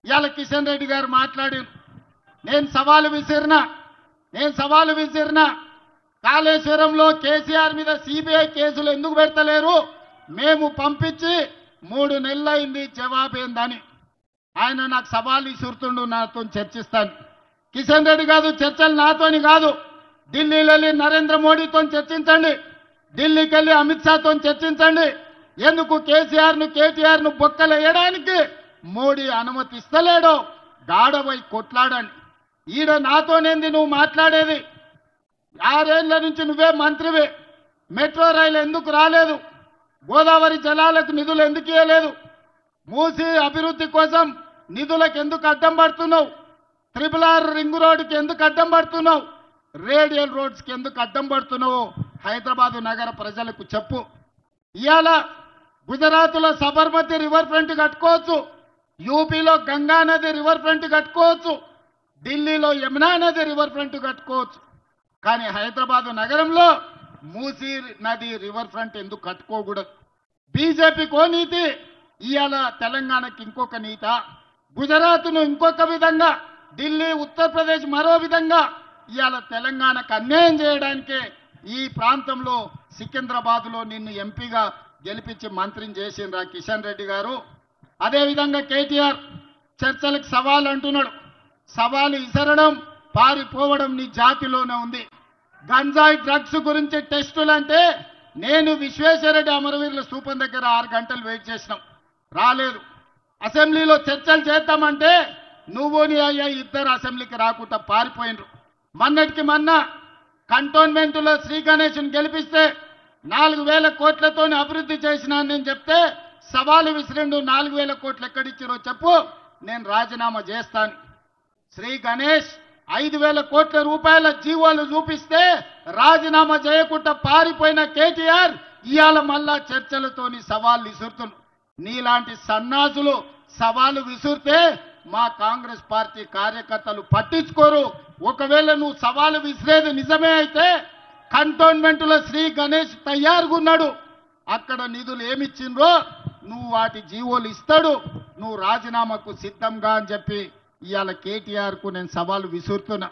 ఇవాళ కిషన్ రెడ్డి గారు మాట్లాడి నేను సవాలు విసిరిన కాళేశ్వరంలో కేసీఆర్ మీద సిబిఐ కేసులు ఎందుకు పెడతలేరు, మేము పంపించి 3 నెలలైంది, జవాబేందని ఆయన నాకు సవాలు విసురుతుండు. నాతో చర్చిస్తాను. కిషన్ రెడ్డి కాదు, చర్చలు నాతోని కాదు. ఢిల్లీలో వెళ్ళి నరేంద్ర మోడీతో చర్చించండి, ఢిల్లీకి వెళ్ళి అమిత్ షాతో చర్చించండి. ఎందుకు కేటీఆర్ను బొక్కలేయడానికి మోడీ అనుమతిస్తలేడో గాడవై కొట్లాడండి. ఈడ నాతోనేంది నువ్వు మాట్లాడేది? 6 ఏళ్ల నుంచి నువ్వే మంత్రివే. మెట్రో రైలు ఎందుకు రాలేదు? గోదావరి జలాలకు నిధులు ఎందుకు ఇవ్వలేదు? మూసి అభివృద్ధి కోసం నిధులకు ఎందుకు అడ్డం పడుతున్నావు? RRR రింగ్ రోడ్డుకి ఎందుకు అడ్డం పడుతున్నావు? రేడియల్ రోడ్స్కి ఎందుకు అడ్డం పడుతున్నావు? హైదరాబాదు నగర ప్రజలకు చెప్పు. ఇవాళ గుజరాత్లో సబర్మతి రివర్ ఫ్రంట్ కట్టుకోవచ్చు, యూపీలో గంగా నది రివర్ ఫ్రంట్ కట్టుకోవచ్చు, ఢిల్లీలో యమునా నది రివర్ ఫ్రంట్ కట్టుకోవచ్చు. కానీ హైదరాబాదు నగరంలో మూసీ నది రివర్ ఫ్రంట్ ఎందుకు కట్టుకోకూడదు? బీజేపీకో నీతి, ఇవాళ తెలంగాణకి ఇంకొక నీత. గుజరాత్ను ఇంకొక విధంగా, ఢిల్లీ ఉత్తరప్రదేశ్ మరో విధంగా. ఇవాళ తెలంగాణకు అన్యాయం చేయడానికే ఈ ప్రాంతంలో సికింద్రాబాద్లో నిన్ను ఎంపీగా గెలిపించి మంత్రిని చేసిండ్రా కిషన్ రెడ్డి గారు. అదేవిధంగా కేటీఆర్ చర్చలకు సవాల్ అంటున్నాడు. సవాలు ఇసరడం, పారిపోవడం నీ జాతిలోనే ఉంది. గంజాయి డ్రగ్స్ గురించి టెస్టులు అంటే నేను విశ్వేశ్వరరెడ్డి అమరవీరుల స్థూపం దగ్గర 6 గంటలు వెయిట్ చేసినాం, రాలేదు. అసెంబ్లీలో చర్చలు చేద్దామంటే నువ్వు నీ అయ్యా ఇద్దరు అసెంబ్లీకి రాకుండా పారిపోయినరు. మొన్నటికి మొన్న కంటోన్మెంట్లో శ్రీ గణేష్ని గెలిపిస్తే 4,000 కోట్లతో అభివృద్ధి చేసినా నేను చెప్తే సవాలు విసిరిండు. 4,000 కోట్లు ఎక్కడిచ్చారో చెప్పు, నేను రాజీనామా చేస్తాను. శ్రీ గణేష్ 5,000 కోట్ల రూపాయల జీవోలు చూపిస్తే రాజీనామా చేయకుండా పారిపోయిన కేటీఆర్ ఇవాళ మళ్ళా చర్చలతోని సవాళ్ళు విసురుతున్నారు. నీలాంటి సన్నాసులు సవాలు విసురితే మా కాంగ్రెస్ పార్టీ కార్యకర్తలు పట్టించుకోరు. ఒకవేళ నువ్వు సవాలు విసిరేది నిజమే అయితే కంటోన్మెంట్లో శ్రీ గణేష్ తయారుగా ఉన్నాడు, అక్కడ నిధులు ఏమిచ్చిండ్రో నువ్వు వాటి జీవోలు ఇస్తాడు, నువ్వు రాజీనామాకు సిద్ధంగా అని చెప్పి ఇవాళ కేటీఆర్కు నేను సవాలు విసురుతున్నా.